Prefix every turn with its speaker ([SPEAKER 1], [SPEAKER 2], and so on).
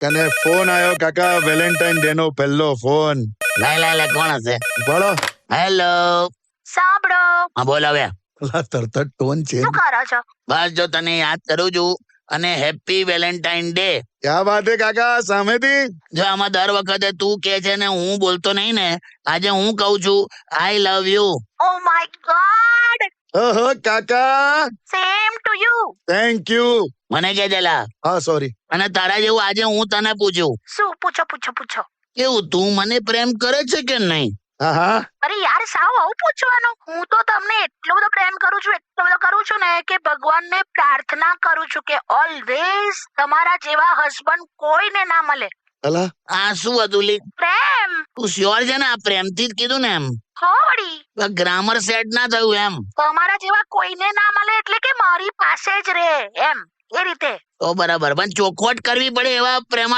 [SPEAKER 1] તને ફોન આવ્યો કાકા, વેલેન્ટાઇન ડે નો પહેલો ફોન.
[SPEAKER 2] લે કોણ હશે?
[SPEAKER 1] બોલો.
[SPEAKER 2] હેલો.
[SPEAKER 3] સાંભળો.
[SPEAKER 2] હા બોલ હવે.
[SPEAKER 1] તરત જ ટોન છે.
[SPEAKER 3] શું કરો છો?
[SPEAKER 2] બસ જો તને યાદ કરું છું અને હેપી વેલેન્ટાઇન ડે.
[SPEAKER 1] ક્યાં વાત હે કાકા, સામેથી.
[SPEAKER 2] જો આમાં દર વખતે તું કે છે ને હું બોલતો નહીં ને, આજે હું કહું છું I love you.
[SPEAKER 3] Oh my god,
[SPEAKER 1] ઓહો કાકા,
[SPEAKER 3] same to you.
[SPEAKER 1] Thank you.
[SPEAKER 2] મને કે દેલા.
[SPEAKER 1] હા સોરી.
[SPEAKER 2] અને તારા જેવું આજે હું તને પૂછું
[SPEAKER 3] શું? પૂછો.
[SPEAKER 2] કેવું તું મને પ્રેમ કરે છે કે નહીં?
[SPEAKER 1] હા હા.
[SPEAKER 3] અરે યાર, સાવ આવું પૂછવાનું? હું તો તમને એટલો બધો પ્રેમ કરું છું ને કે ભગવાનને પ્રાર્થના કરું છું કે ઓલવેઝ તમારા જેવા હસબન્ડ કોઈને ના મળે.
[SPEAKER 1] અલા
[SPEAKER 2] આ શું હતું લી?
[SPEAKER 3] પ્રેમ.
[SPEAKER 2] તું શ્યોર છે ને આ પ્રેમથી જ કીધું ને? એમ
[SPEAKER 3] થોડી
[SPEAKER 2] ગ્રામર સેટ ના થયું એમ?
[SPEAKER 3] તમારા જેવા કોઈને ના મળે એટલે કે મારી પાસે જ રહે એમ, એ રીતે.
[SPEAKER 2] તો બરાબર, પણ ચોખવટ કરવી પડે એવા પ્રેમ